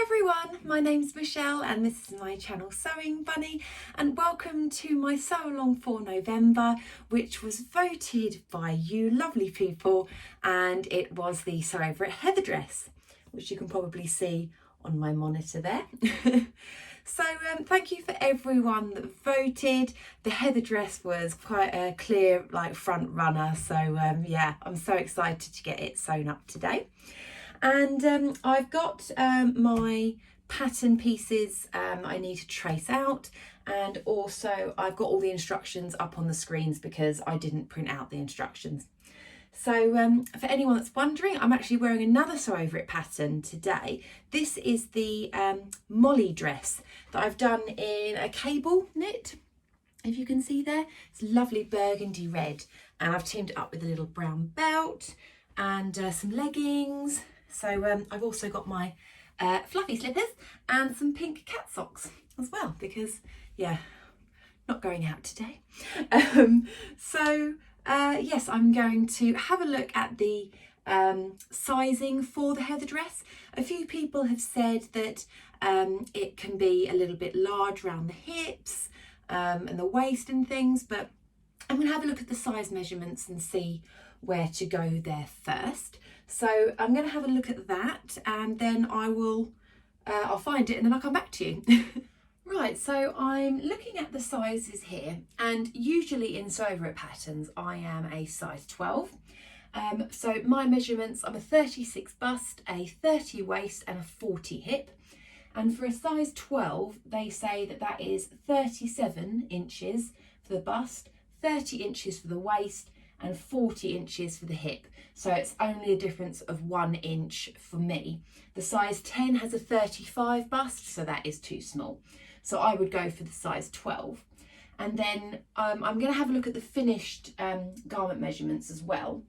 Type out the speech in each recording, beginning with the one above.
everyone, my name's Michelle and this is my channel Sewing Bunny, and welcome to my sew along for November, which was voted by you lovely people, and it was the Sew Over It heather dress, which you can probably see on my monitor there. So thank you for everyone that voted. The heather dress was quite a clear front runner, so yeah, I'm so excited to get it sewn up today. And I've got my pattern pieces I need to trace out, and also I've got all the instructions up on the screens because I didn't print out the instructions. So for anyone that's wondering, I'm actually wearing another Sew Over It pattern today. This is the Molly dress that I've done in a cable knit, if you can see there. It's lovely burgundy red, and I've teamed it up with a little brown belt and some leggings. So I've also got my fluffy slippers and some pink cat socks as well because, yeah, not going out today. Yes, I'm going to have a look at the sizing for the heather dress. A few people have said that it can be a little bit large around the hips and the waist and things, but I'm going to have a look at the size measurements and see where to go there first. So I'm going to have a look at that, and then I'll find it and then I'll come back to you. Right, so I'm looking at the sizes here, and usually in Sew Over It patterns I am a size 12. So my measurements, I'm a 36 bust, a 30 waist and a 40 hip. And for a size 12, they say that that is 37 inches for the bust, 30 inches for the waist, and 40 inches for the hip. So it's only a difference of 1 inch for me. The size 10 has a 35 bust, so that is too small. So I would go for the size 12. And then I'm going to have a look at the finished garment measurements as well,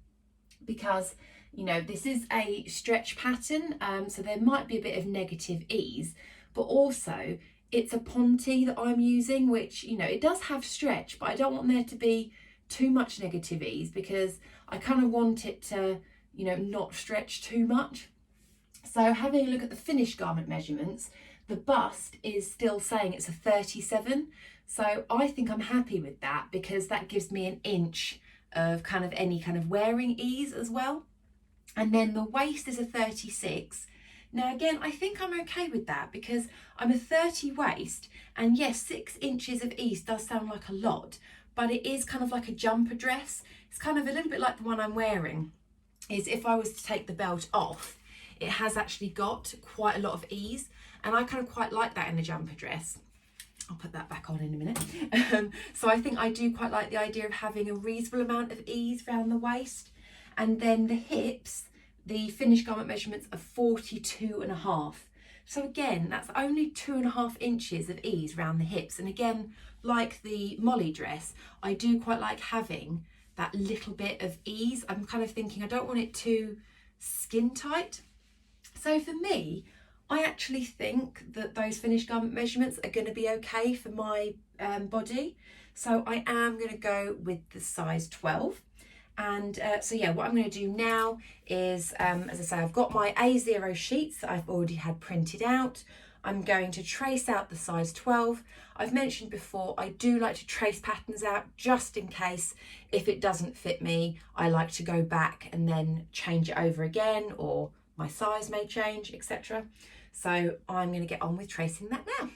because, you know, this is a stretch pattern, so there might be a bit of negative ease, but also it's a ponte that I'm using, which, you know, it does have stretch, but I don't want there to be too much negative ease because I kind of want it to, you know, not stretch too much. So having a look at the finished garment measurements, the bust is still saying it's a 37. So I think I'm happy with that because that gives me an inch of kind of any kind of wearing ease as well. And then the waist is a 36. Now again, I think I'm okay with that because I'm a 30 waist, and yes, 6 inches of ease does sound like a lot, but it is kind of like a jumper dress. It's kind of a little bit like the one I'm wearing, is if I was to take the belt off, it has actually got quite a lot of ease, and I kind of quite like that in a jumper dress. I'll put that back on in a minute. So I think I do quite like the idea of having a reasonable amount of ease around the waist. And then the hips, the finished garment measurements are 42.5. So again, that's only 2.5 inches of ease around the hips. And again, like the Molly dress, I do quite like having that little bit of ease. I'm kind of thinking I don't want it too skin tight. So for me, I actually think that those finished garment measurements are going to be okay for my body. So I am going to go with the size 12. And so yeah, what I'm going to do now is, as I say, I've got my A0 sheets that I've already had printed out. I'm going to trace out the size 12. I've mentioned before, I do like to trace patterns out just in case if it doesn't fit me, I like to go back and then change it over again, or my size may change, etc. So I'm going to get on with tracing that now.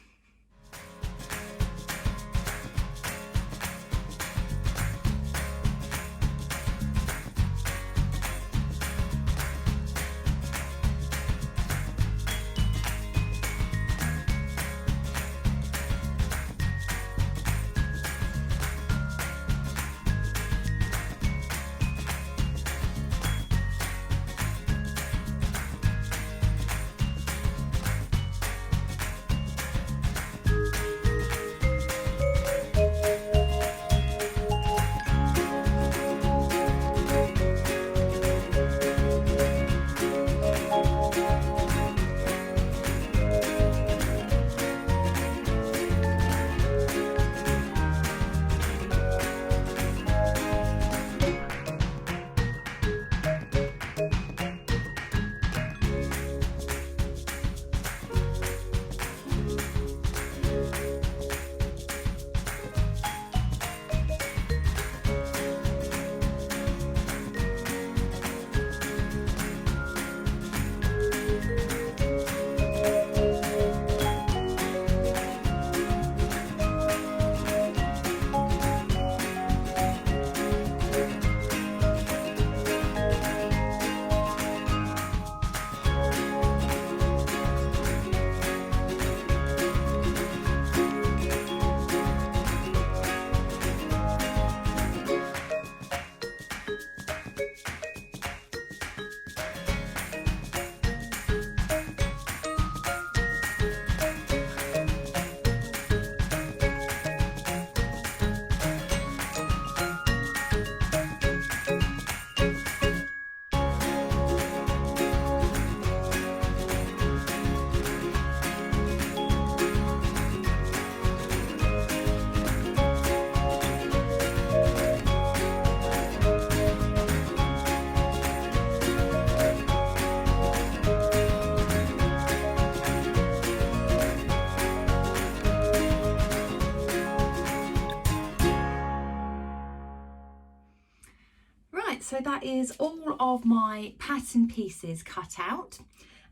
so that is all of my pattern pieces cut out,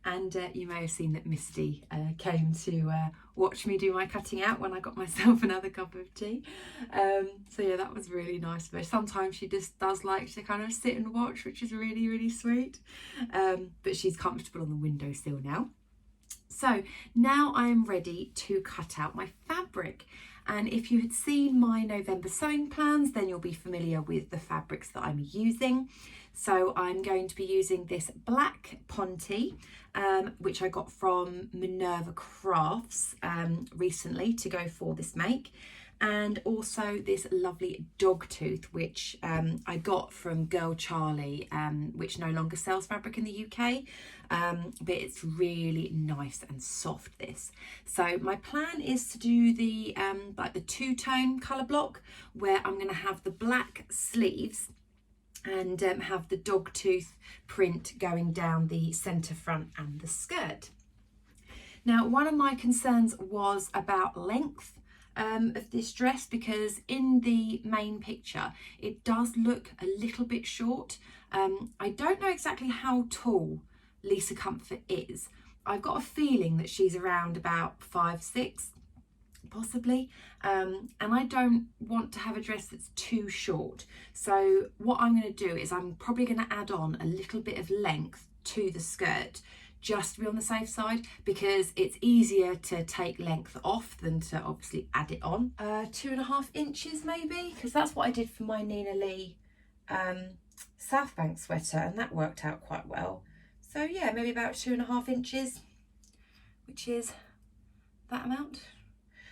and you may have seen that Misty came to watch me do my cutting out when I got myself another cup of tea. So yeah, that was really nice of her. Sometimes she just does like to kind of sit and watch, which is really, really sweet. But she's comfortable on the windowsill now. So now I am ready to cut out my fabric. And if you had seen my November sewing plans, then you'll be familiar with the fabrics that I'm using. So I'm going to be using this black ponte, which I got from Minerva Crafts recently to go for this make. And also this lovely dogtooth, which I got from Girl Charlie, which no longer sells fabric in the UK, but it's really nice and soft, this. So my plan is to do the like the two-tone colour block, where I'm going to have the black sleeves and have the dogtooth print going down the centre front and the skirt. Now, one of my concerns was about length of this dress, because in the main picture it does look a little bit short. I don't know exactly how tall Lisa Comfort is. I've got a feeling that she's around about 5'6", possibly, and I don't want to have a dress that's too short. So what I'm going to do is I'm probably going to add on a little bit of length to the skirt, just to be on the safe side, because it's easier to take length off than to obviously add it on. 2.5 inches maybe, because that's what I did for my Nina Lee South Bank sweater, and that worked out quite well. So yeah, maybe about 2.5 inches, which is that amount.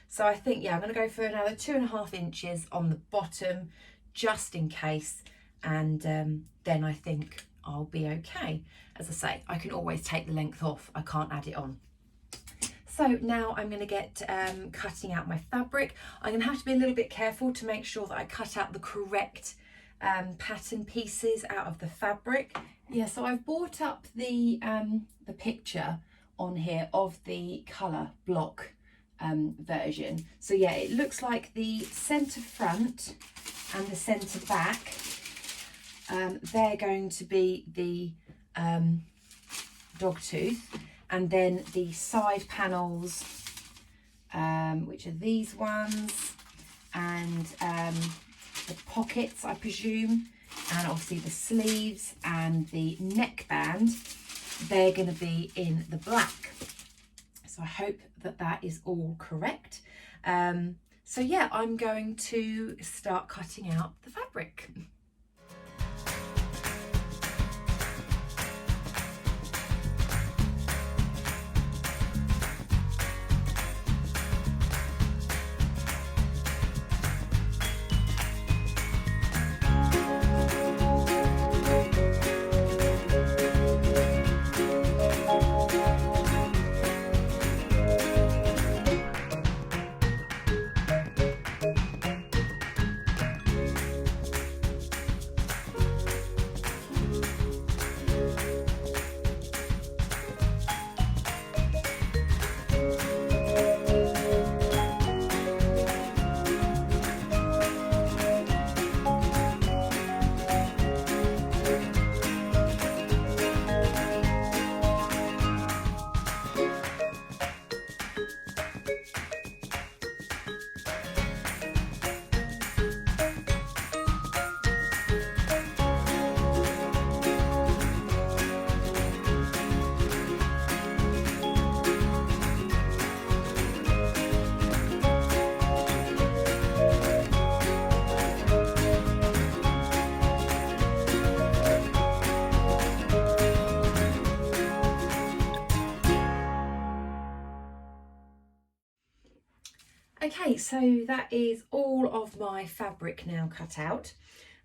So I think, yeah, I'm going to go for another 2.5 inches on the bottom, just in case, and then I think I'll be okay. As I say, I can always take the length off, I can't add it on. So now I'm going to get cutting out my fabric. I'm going to have to be a little bit careful to make sure that I cut out the correct pattern pieces out of the fabric. Yeah, so I've brought up the picture on here of the colour block version. So yeah, it looks like the centre front and the centre back, they're going to be the dogtooth, and then the side panels, which are these ones, and the pockets, I presume, and obviously the sleeves and the neckband, they're going to be in the black. So I hope that that is all correct. So yeah, I'm going to start cutting out the fabric. Okay, so that is all of my fabric now cut out.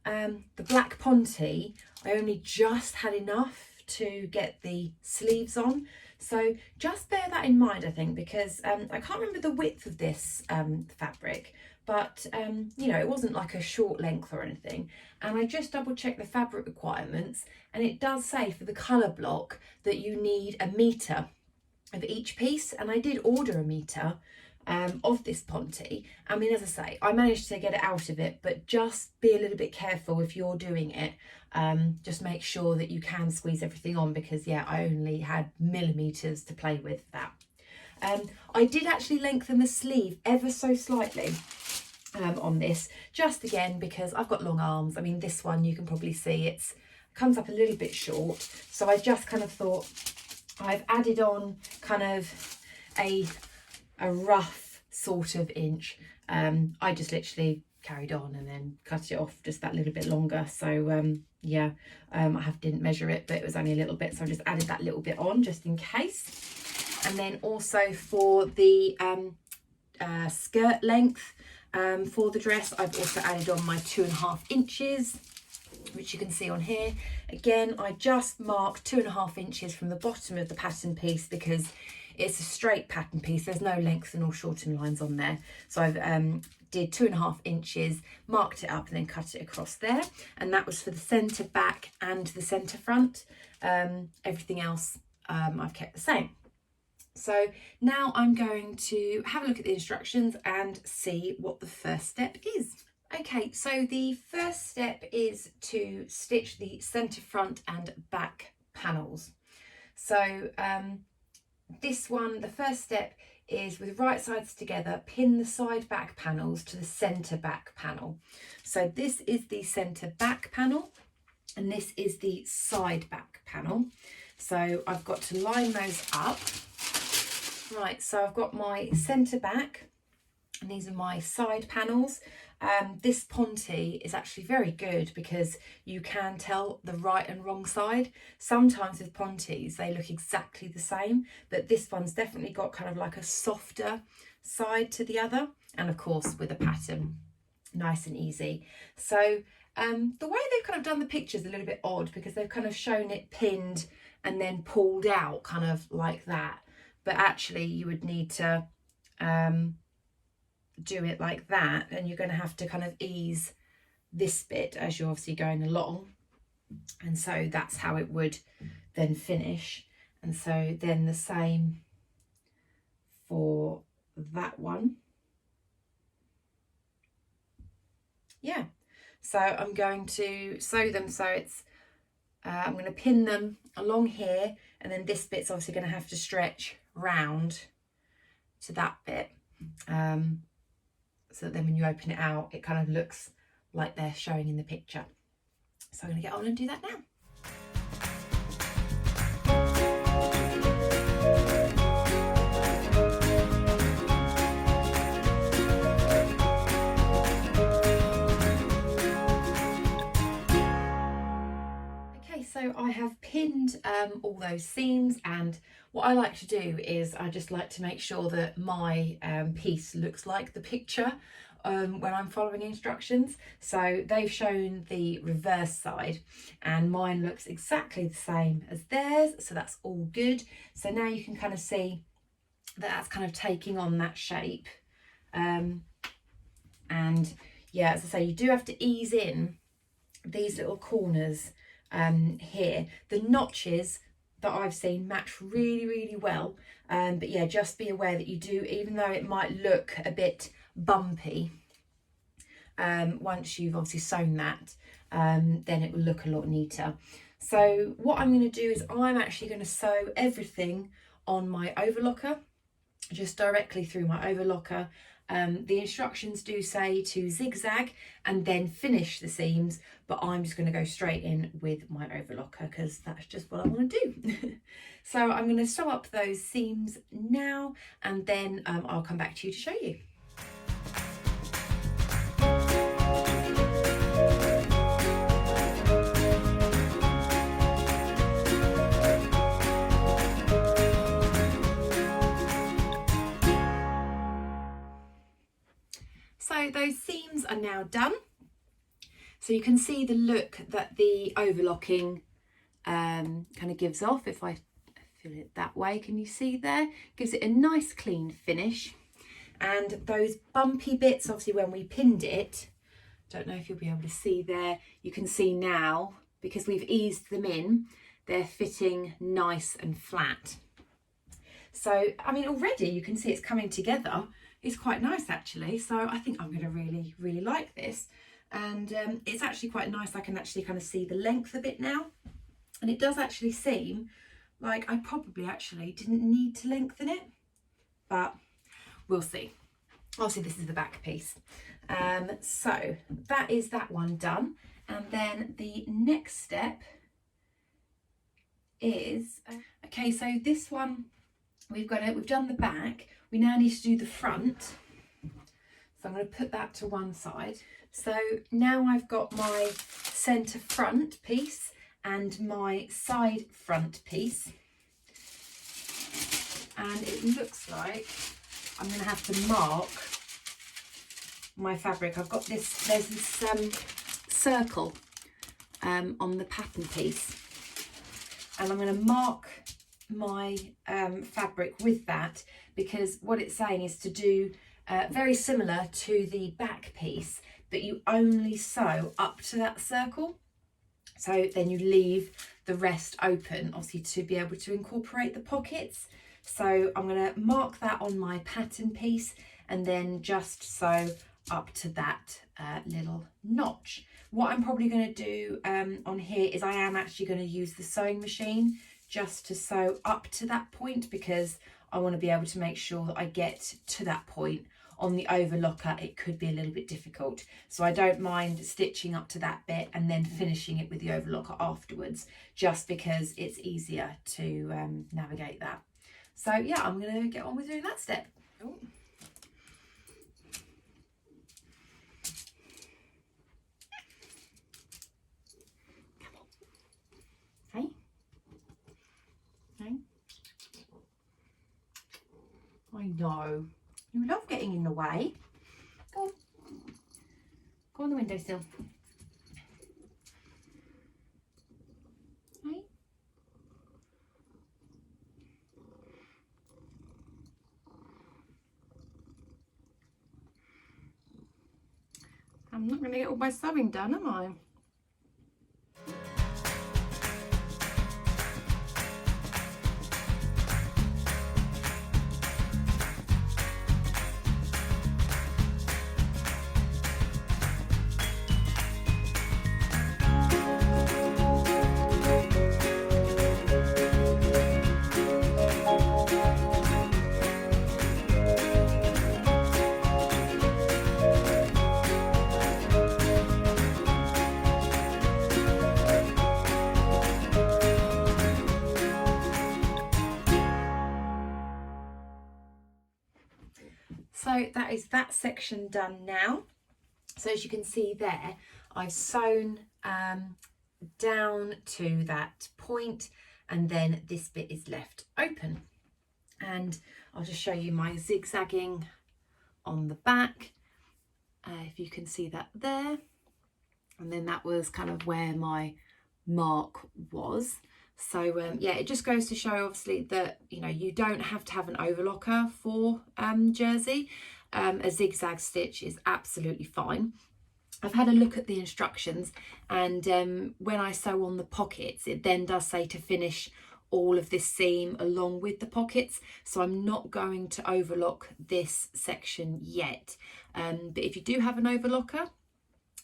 The black ponte, I only just had enough to get the sleeves on. So just bear that in mind, I think, because I can't remember the width of this fabric, but you know, it wasn't like a short length or anything. And I just double checked the fabric requirements, and it does say for the colour block that you need 1 metre of each piece, and I did order 1 metre. of this ponte. I mean, as I say, I managed to get it out of it, but just be a little bit careful if you're doing it. Just make sure that you can squeeze everything on, because yeah, I only had millimeters to play with that. I did actually lengthen the sleeve ever so slightly on this, just again because I've got long arms. I mean, this one you can probably see it's comes up a little bit short, so I just kind of thought I've added on kind of a rough sort of inch. I just literally carried on and then cut it off just that little bit longer. So yeah, I didn't measure it, but it was only a little bit, so I just added that little bit on just in case. And then also for the skirt length for the dress, I've also added on my 2.5 inches, which you can see on here. Again, I just marked 2.5 inches from the bottom of the pattern piece because it's a straight pattern piece. There's no lengthen or shorten lines on there. So I've did 2.5 inches, marked it up and then cut it across there. And that was for the centre back and the centre front. Everything else I've kept the same. So now I'm going to have a look at the instructions and see what the first step is. Okay, so the first step is to stitch the centre front and back panels. So this one, the first step is with right sides together, pin the side back panels to the centre back panel. So this is the centre back panel and this is the side back panel. So I've got to line those up. Right, so I've got my centre back and these are my side panels. This ponte is actually very good because you can tell the right and wrong side. Sometimes with pontes they look exactly the same, but this one's definitely got kind of like a softer side to the other, and of course with a pattern, nice and easy. So the way they've kind of done the picture is a little bit odd because they've kind of shown it pinned and then pulled out kind of like that, but actually you would need to do it like that, and you're going to have to kind of ease this bit as you're obviously going along, and so that's how it would then finish. And so then the same for that one. Yeah, so I'm going to sew them, so it's I'm going to pin them along here, and then this bit's obviously going to have to stretch round to that bit, so that then when you open it out it kind of looks like they're showing in the picture. So I'm going to get on and do that now. So I have pinned all those seams, and what I like to do is I just like to make sure that my piece looks like the picture when I'm following instructions. So they've shown the reverse side and mine looks exactly the same as theirs, so that's all good. So now you can kind of see that that's kind of taking on that shape, and yeah, as I say, you do have to ease in these little corners here. The notches that I've seen match really well, but yeah, just be aware that you do, even though it might look a bit bumpy, once you've obviously sewn that, then it will look a lot neater. So what I'm going to do is I'm actually going to sew everything on my overlocker, just directly through my overlocker. The instructions do say to zigzag and then finish the seams, but I'm just going to go straight in with my overlocker because that's just what I want to do. So I'm going to sew up those seams now, and then I'll come back to you to show you. So those seams are now done. So you can see the look that the overlocking kind of gives off. If I feel it that way, can you see there? Gives it a nice clean finish. And those bumpy bits, obviously when we pinned it, don't know if you'll be able to see there, you can see now, because we've eased them in, they're fitting nice and flat. So, I mean, already you can see it's coming together. is quite nice actually. So I think I'm going to really like this. And it's actually quite nice. I can actually kind of see the length a bit now. And it does actually seem like I probably actually didn't need to lengthen it, but we'll see. Obviously this is the back piece. So that is that one done. And then the next step is, okay, so this one, we've done the back. We now need to do the front. So I'm going to put that to one side. So now I've got my centre front piece and my side front piece. And it looks like I'm going to have to mark my fabric. I've got this, there's this circle on the pattern piece. And I'm going to mark my fabric with that, because what it's saying is to do very similar to the back piece, but you only sew up to that circle. So then you leave the rest open, obviously, to be able to incorporate the pockets. So I'm going to mark that on my pattern piece and then just sew up to that little notch. What I'm probably going to do on here is I am actually going to use the sewing machine just to sew up to that point, because I want to be able to make sure that I get to that point. On the overlocker it could be a little bit difficult, so I don't mind stitching up to that bit and then finishing it with the overlocker afterwards, just because it's easier to navigate that. So yeah, I'm going to get on with doing that step. Oh. I know. You love getting in the way. Go on. Go on the windowsill. Hey. I'm not going to get all my sewing done, am I? So that is that section done now. So as you can see there, I've sewn down to that point, and then this bit is left open. And I'll just show you my zigzagging on the back, if you can see that there. And then that was kind of where my mark was. So yeah, it just goes to show obviously that, you know, you don't have to have an overlocker for jersey. A zigzag stitch is absolutely fine. I've had a look at the instructions, and when I sew on the pockets, it then does say to finish all of this seam along with the pockets. So I'm not going to overlock this section yet. But if you do have an overlocker,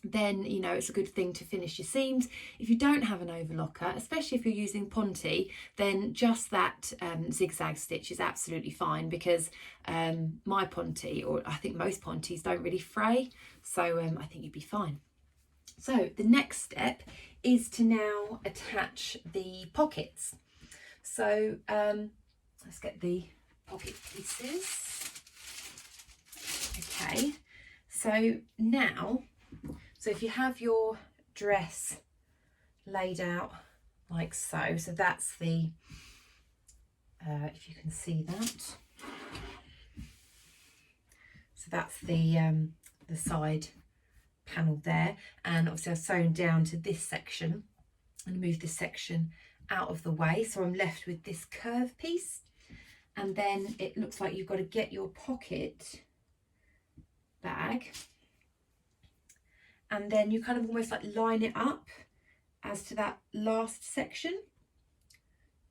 then, you know, it's a good thing to finish your seams. If you don't have an overlocker, especially if you're using ponte, then just that zigzag stitch is absolutely fine, because my ponte, or I think most pontes, don't really fray. So I think you'd be fine. So the next step is to now attach the pockets. So let's get the pocket pieces. Okay, so now, so if you have your dress laid out like so, so that's the, if you can see that, so that's the side panel there, and obviously I've sewn down to this section and moved this section out of the way, so I'm left with this curve piece. And then it looks like you've got to get your pocket bag, and then you kind of almost like line it up as to that last section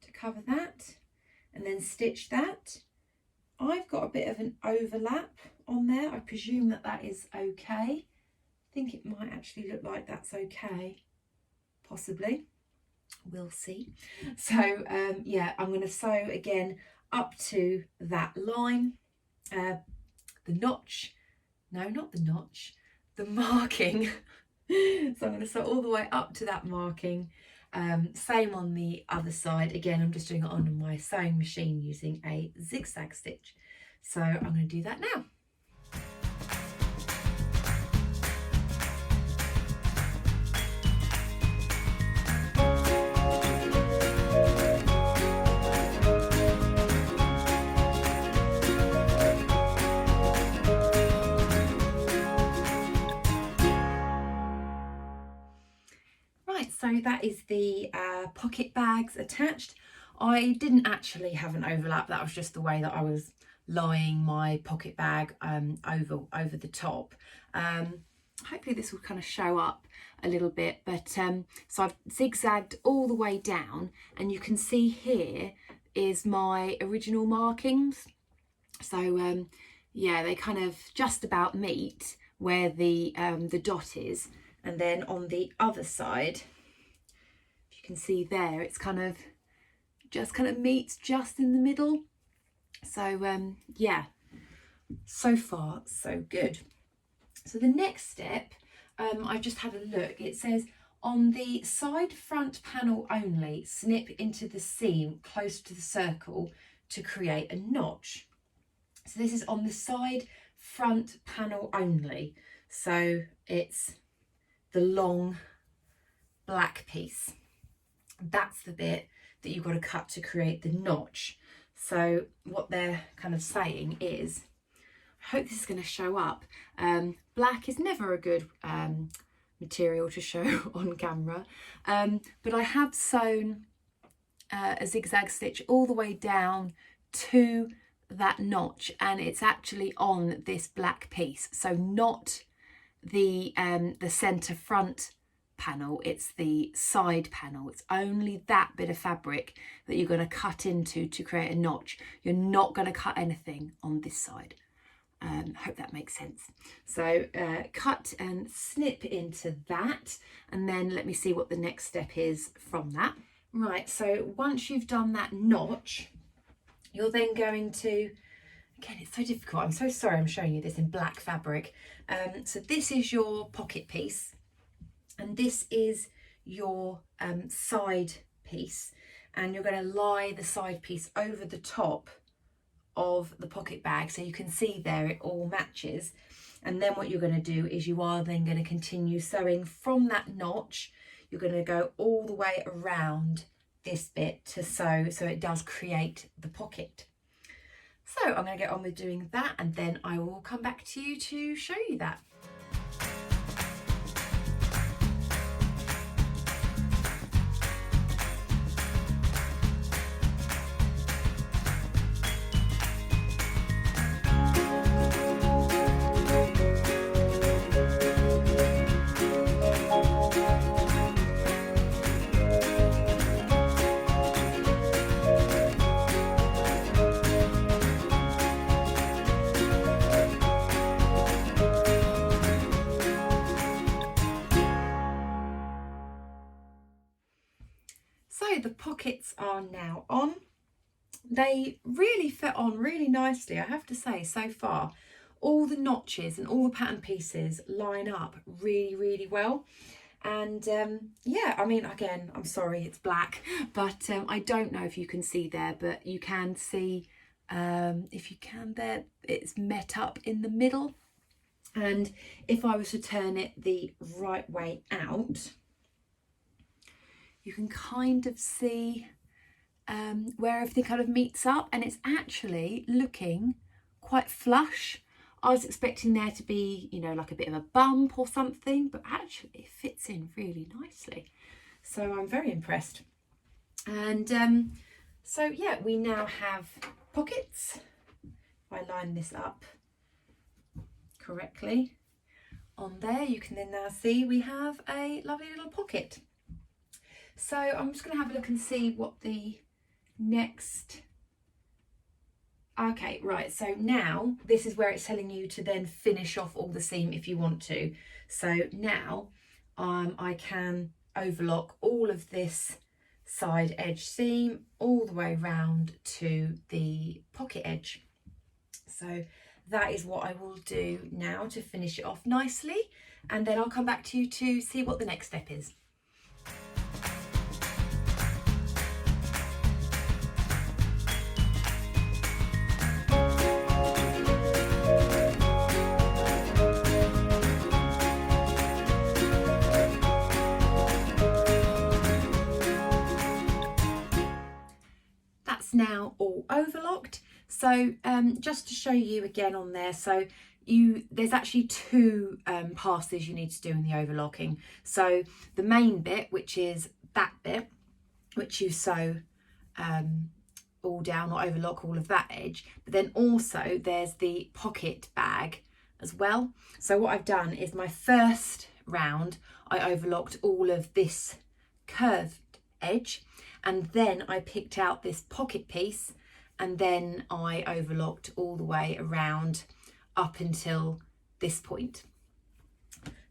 to cover that, and then stitch that. I've got a bit of an overlap on there. I presume that that is okay. I think it might actually look like that's okay, possibly. We'll see. So yeah, I'm going to sew again up to that line, the notch, no, not the notch, the marking. So I'm going to sew all the way up to that marking. Same on the other side. Again, I'm just doing it on my sewing machine using a zigzag stitch. So I'm going to do that now. So that is the pocket bags attached. I didn't actually have an overlap, that was just the way that I was lying my pocket bag over the top. Hopefully this will kind of show up a little bit, but so I've zigzagged all the way down, and you can see here is my original markings. So yeah, they kind of just about meet where the dot is, and then on the other side, you can see there, it's kind of meets just in the middle. So yeah, so far so good. So the next step, I've just had a look. It says on the side front panel only, snip into the seam close to the circle to create a notch. So this is on the side front panel only. So it's the long black piece. That's the bit that you've got to cut to create the notch. So what they're kind of saying is, I hope this is going to show up. Black is never a good material to show on camera, but I have sewn a zigzag stitch all the way down to that notch, and it's actually on this black piece, so not the center front panel, it's the side panel. It's only that bit of fabric that you're going to cut into to create a notch. You're not going to cut anything on this side. Hope that makes sense. So cut and snip into that, and then let me see what the next step is from that. Right, so once you've done that notch, you're then going to, again, it's so difficult, I'm so sorry I'm showing you this in black fabric. So this is your pocket piece, and this is your side piece, and you're going to lie the side piece over the top of the pocket bag, so you can see there it all matches. And then what you're going to do is you are then going to continue sewing from that notch. You're going to go all the way around this bit to sew so it does create the pocket. So I'm going to get on with doing that, and then I will come back to you to show you that. So the pockets are now on. They really fit on really nicely, I have to say. So far all the notches and all the pattern pieces line up really, really well. And yeah, I mean, again, I'm sorry it's black, but I don't know if you can see there, but you can see, if you can there, it's met up in the middle. And if I was to turn it the right way out, you can kind of see where everything kind of meets up, and it's actually looking quite flush. I was expecting there to be, you know, like a bit of a bump or something, but actually it fits in really nicely. So I'm very impressed. And so yeah, we now have pockets. If I line this up correctly on there, you can then now see we have a lovely little pocket. So I'm just going to have a look and see what the next Okay, right, so now this is where it's telling you to then finish off all the seam if you want to. So now I can overlock all of this side edge seam all the way round to the pocket edge. So that is what I will do now to finish it off nicely, and then I'll come back to you to see what the next step is. Now all overlocked. So just to show you again on there, so there's actually two passes you need to do in the overlocking. So the main bit, which is that bit, which you sew all down or overlock all of that edge, but then also there's the pocket bag as well. So what I've done is my first round I overlocked all of this curved edge, and then I picked out this pocket piece, and then I overlocked all the way around up until this point.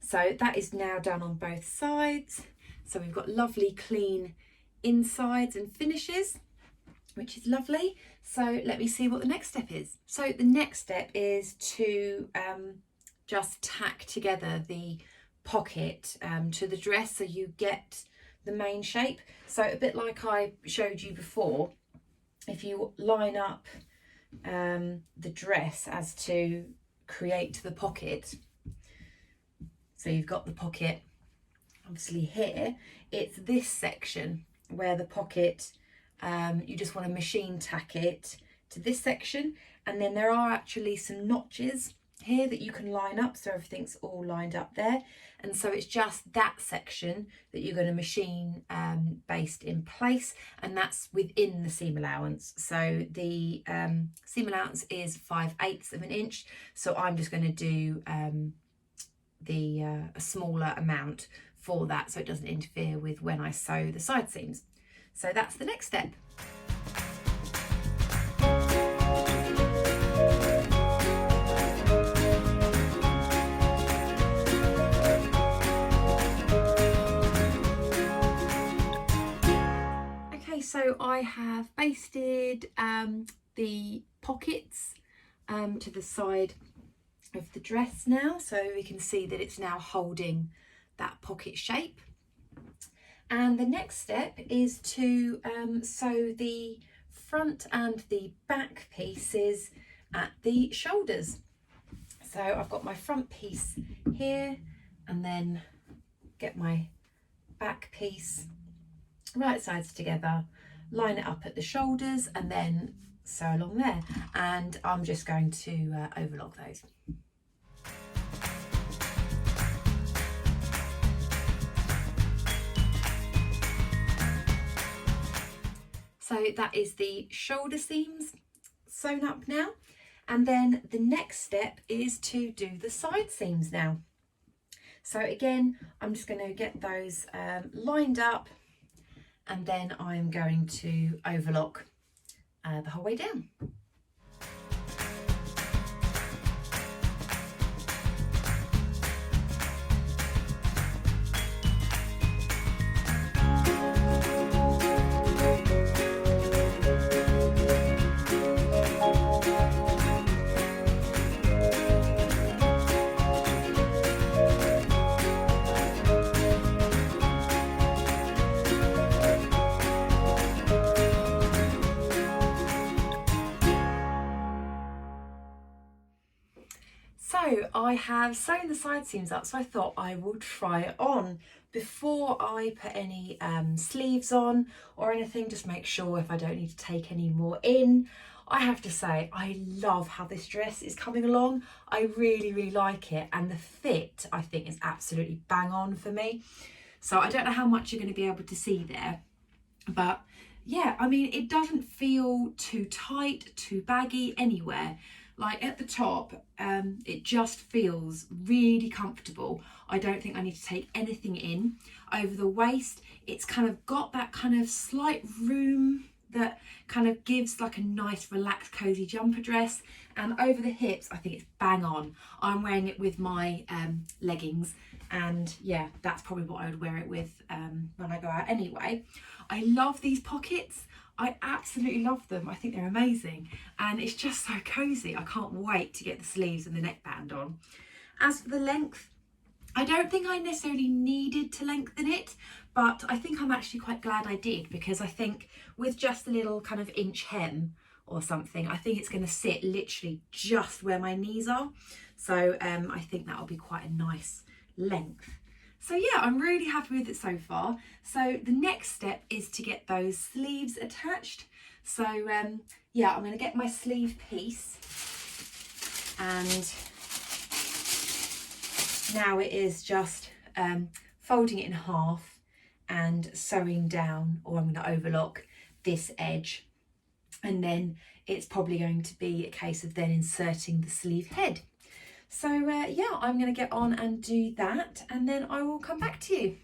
So that is now done on both sides. So we've got lovely clean insides and finishes, which is lovely. So let me see what the next step is. So the next step is to just tack together the pocket to the dress so you get the main shape. So a bit like I showed you before, if you line up the dress as to create the pocket, so you've got the pocket obviously here, it's this section where the pocket, you just want to machine tack it to this section, and then there are actually some notches here that you can line up so everything's all lined up there, and so it's just that section that you're going to machine based in place, and that's within the seam allowance. So the seam allowance is 5/8 of an inch, so I'm just going to do a smaller amount for that so it doesn't interfere with when I sew the side seams. So that's the next step. So I have basted the pockets to the side of the dress now, so we can see that it's now holding that pocket shape. And the next step is to sew the front and the back pieces at the shoulders. So I've got my front piece here, and then get my back piece right sides together, line it up at the shoulders, and then sew along there. And I'm just going to overlock those. So that is the shoulder seams sewn up now, and then the next step is to do the side seams now. So again, I'm just going to get those lined up, and then I'm going to overlock the whole way down. So I have sewn the side seams up, so I thought I would try it on before I put any sleeves on or anything, just make sure if I don't need to take any more in. I have to say, I love how this dress is coming along. I really, really like it, and the fit I think is absolutely bang on for me. So I don't know how much you're going to be able to see there, but yeah, I mean, it doesn't feel too tight, too baggy anywhere. Like at the top, it just feels really comfortable. I don't think I need to take anything in. Over the waist, it's kind of got that kind of slight room that kind of gives like a nice relaxed cozy jumper dress. And over the hips, I think it's bang on. I'm wearing it with my leggings, and yeah, that's probably what I would wear it with when I go out anyway. I love these pockets. I absolutely love them. I think they're amazing, and it's just so cozy. I can't wait to get the sleeves and the neckband on. As for the length, I don't think I necessarily needed to lengthen it, but I think I'm actually quite glad I did, because I think with just a little kind of inch hem or something, I think it's going to sit literally just where my knees are. So I think that'll be quite a nice length. So yeah, I'm really happy with it so far. So the next step is to get those sleeves attached. So yeah, I'm going to get my sleeve piece, and now it is just folding it in half and sewing down, or I'm going to overlock this edge, and then it's probably going to be a case of then inserting the sleeve head. So yeah, I'm going to get on and do that, and then I will come back to you.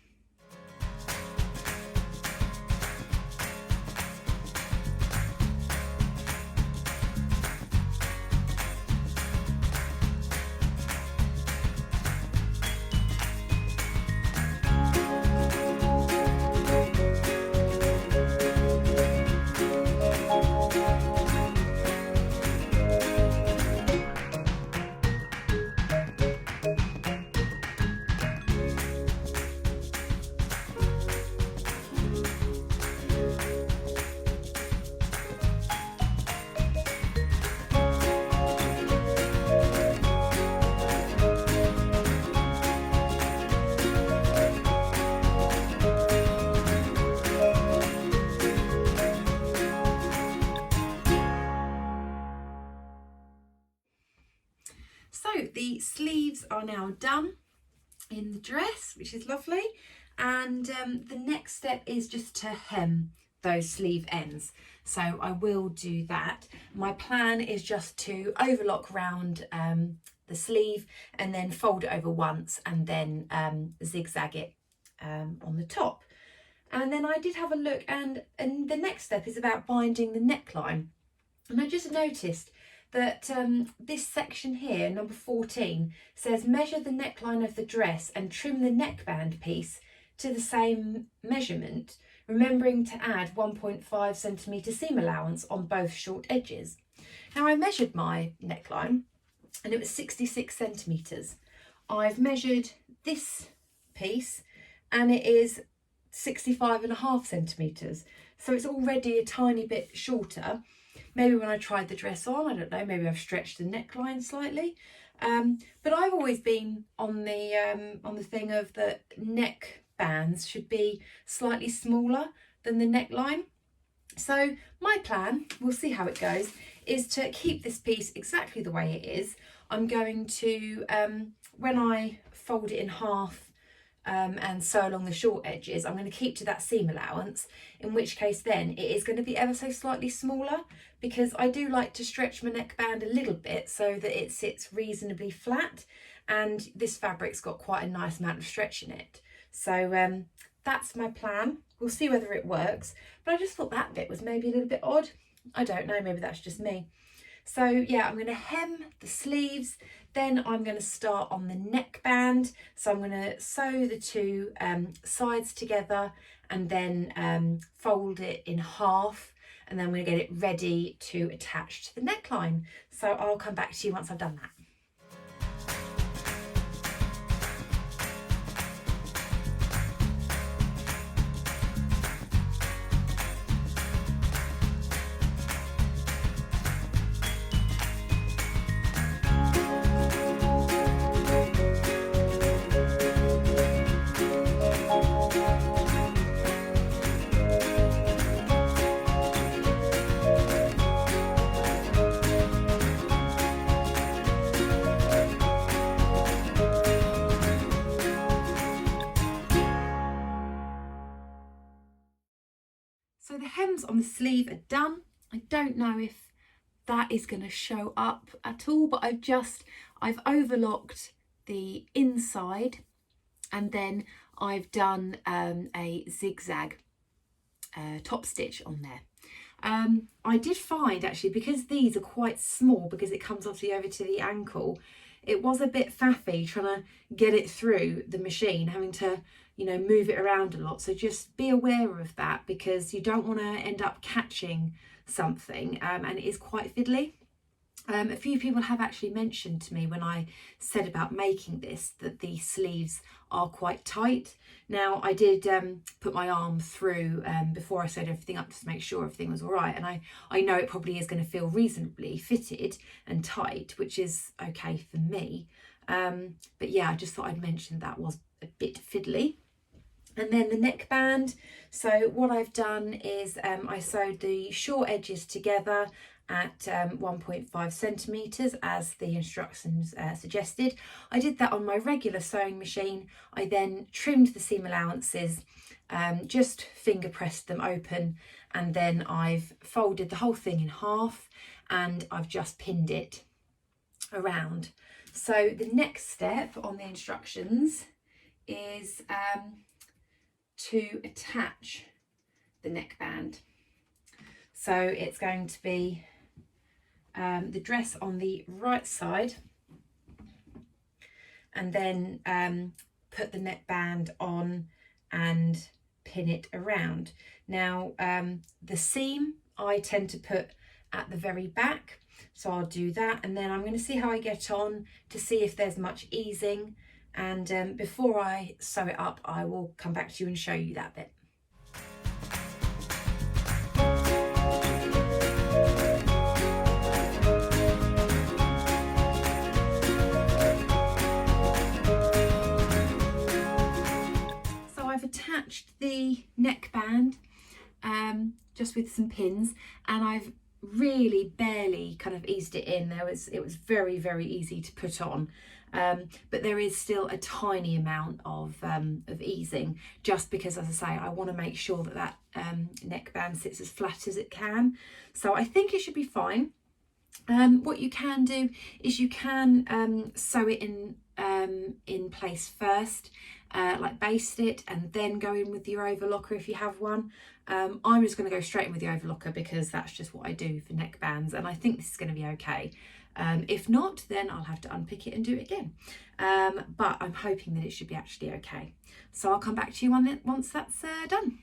So the sleeves are now done in the dress, which is lovely, and the next step is just to hem those sleeve ends. So I will do that. My plan is just to overlock round the sleeve and then fold it over once, and then zigzag it on the top. And then I did have a look, and the next step is about binding the neckline. And I just noticed that this section here, number 14, says measure the neckline of the dress and trim the neckband piece to the same measurement, remembering to add 1.5 centimetre seam allowance on both short edges. Now I measured my neckline and it was 66 centimetres. I've measured this piece and it is 65.5 centimetres. So it's already a tiny bit shorter. Maybe when I tried the dress on, I don't know, maybe I've stretched the neckline slightly. But I've always been on the thing of the neck bands should be slightly smaller than the neckline. So my plan, we'll see how it goes, is to keep this piece exactly the way it is. I'm going to, when I fold it in half and sew along the short edges, I'm going to keep to that seam allowance, in which case then it is going to be ever so slightly smaller, because I do like to stretch my neckband a little bit so that it sits reasonably flat, and this fabric's got quite a nice amount of stretch in it. So that's my plan. We'll see whether it works, but I just thought that bit was maybe a little bit odd. I don't know, maybe that's just me. So yeah, I'm going to hem the sleeves, then I'm going to start on the neckband. So I'm going to sew the two sides together and then fold it in half, and then I'm going to get it ready to attach to the neckline. So I'll come back to you once I've done that. So the hems on the sleeve are done. I don't know if that is going to show up at all, but I've overlocked the inside, and then I've done a zigzag top stitch on there. I did find actually, because these are quite small, because it comes obviously over to the ankle, it was a bit faffy trying to get it through the machine, having to, you know, move it around a lot. So just be aware of that, because you don't want to end up catching something, and it is quite fiddly. A few people have actually mentioned to me when I said about making this that the sleeves are quite tight. Now I did put my arm through before I sewed everything up, just to make sure everything was all right, and I know it probably is going to feel reasonably fitted and tight, which is okay for me. But yeah, I just thought I'd mention that was a bit fiddly. And then the neckband. So what I've done is I sewed the short edges together at 1.5 centimetres as the instructions suggested. I did that on my regular sewing machine. I then trimmed the seam allowances, just finger pressed them open, and then I've folded the whole thing in half and I've just pinned it around. So the next step on the instructions is to attach the neckband. So it's going to be the dress on the right side, and then put the neckband on and pin it around. Now the seam I tend to put at the very back, so I'll do that, and then I'm going to see how I get on to see if there's much easing, and before I sew it up I will come back to you and show you that bit. Attached the neckband just with some pins, and I've really barely kind of eased it in. It was very easy to put on, but there is still a tiny amount of easing, just because, as I say, I want to make sure that that neckband sits as flat as it can. So I think it should be fine. What you can do is you can sew it in place first, like baste it and then go in with your overlocker if you have one. I'm just going to go straight in with the overlocker because that's just what I do for neckbands, and I think this is going to be okay. If not, then I'll have to unpick it and do it again, but I'm hoping that it should be actually okay. So I'll come back to you on it once that's done.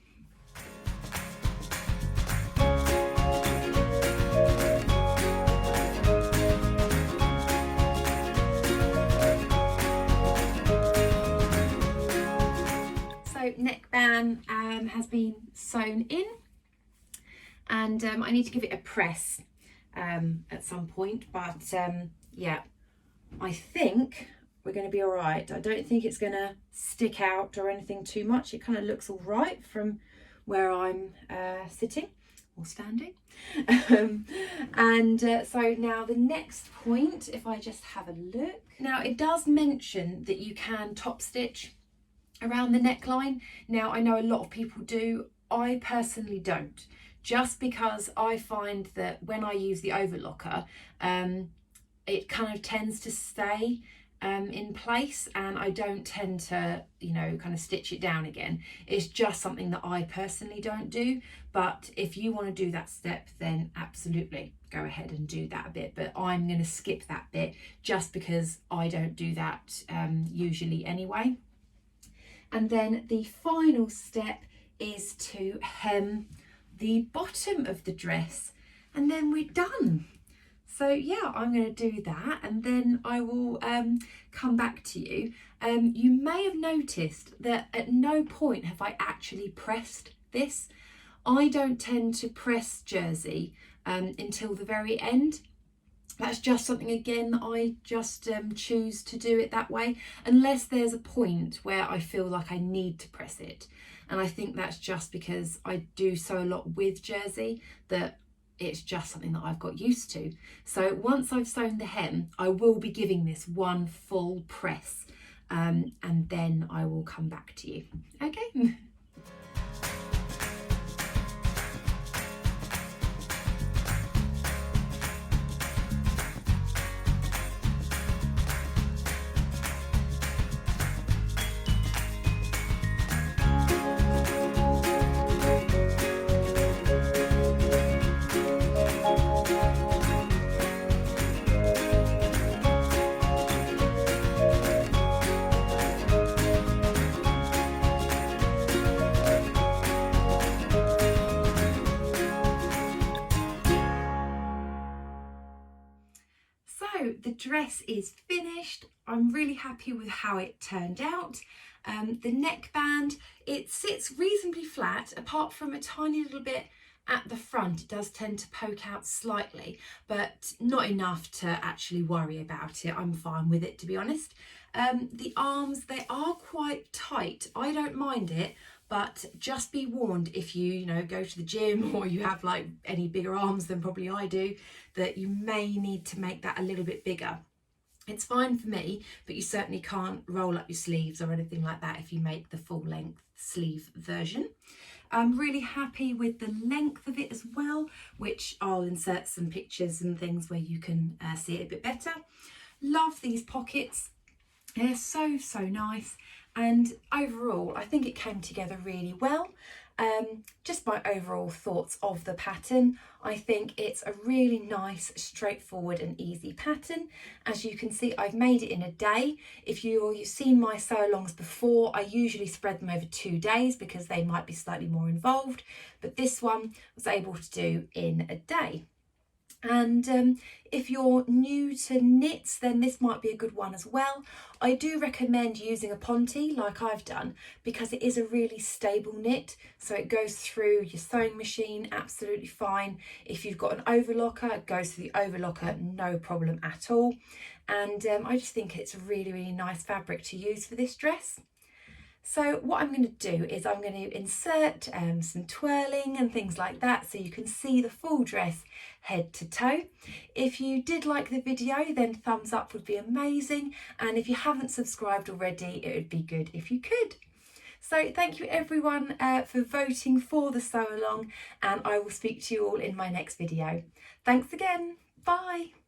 Neckband has been sewn in, and I need to give it a press at some point, but yeah, I think we're going to be all right. I don't think it's going to stick out or anything too much. It kind of looks all right from where I'm sitting or standing. So now the next point, if I just have a look. Now it does mention that you can top stitch around the neckline. Now I know a lot of people do. I personally don't, just because I find that when I use the overlocker, it kind of tends to stay in place, and I don't tend to, you know, kind of stitch it down again. It's just something that I personally don't do, but if you want to do that step, then absolutely go ahead and do that bit, but I'm going to skip that bit just because I don't do that usually anyway. And then the final step is to hem the bottom of the dress, and then we're done. So yeah, I'm going to do that, and then I will come back to you. You may have noticed that at no point have I actually pressed this. I don't tend to press jersey until the very end. That's just something, again, I just choose to do it that way, unless there's a point where I feel like I need to press it. And I think that's just because I do sew a lot with jersey, that it's just something that I've got used to. So once I've sewn the hem, I will be giving this one full press, and then I will come back to you. Okay. dress is finished. I'm really happy with how it turned out. The neckband, it sits reasonably flat, apart from a tiny little bit at the front. It does tend to poke out slightly, but not enough to actually worry about it. I'm fine with it, to be honest. The arms, they are quite tight. I don't mind it, but just be warned if you go to the gym or you have like any bigger arms than probably I do, that you may need to make that a little bit bigger. It's fine for me, but you certainly can't roll up your sleeves or anything like that if you make the full length sleeve version. I'm really happy with the length of it as well, which I'll insert some pictures and things where you can see it a bit better. Love these pockets. They're so nice, and overall I think it came together really well. Just my overall thoughts of the pattern, I think it's a really nice, straightforward and easy pattern. As you can see, I've made it in a day. If you've seen my sew-alongs before, I usually spread them over 2 days because they might be slightly more involved, but this one I was able to do in a day. And if you're new to knits, then this might be a good one as well. I do recommend using a ponte like I've done, because it is a really stable knit, so it goes through your sewing machine absolutely fine. If you've got an overlocker, it goes through the overlocker, no problem at all. And I just think it's a really nice fabric to use for this dress. So what I'm going to do is I'm going to insert some twirling and things like that, so you can see the full dress head to toe. If you did like the video, then thumbs up would be amazing, and if you haven't subscribed already, it would be good if you could. So thank you everyone for voting for the sew along, and I will speak to you all in my next video. Thanks again. Bye.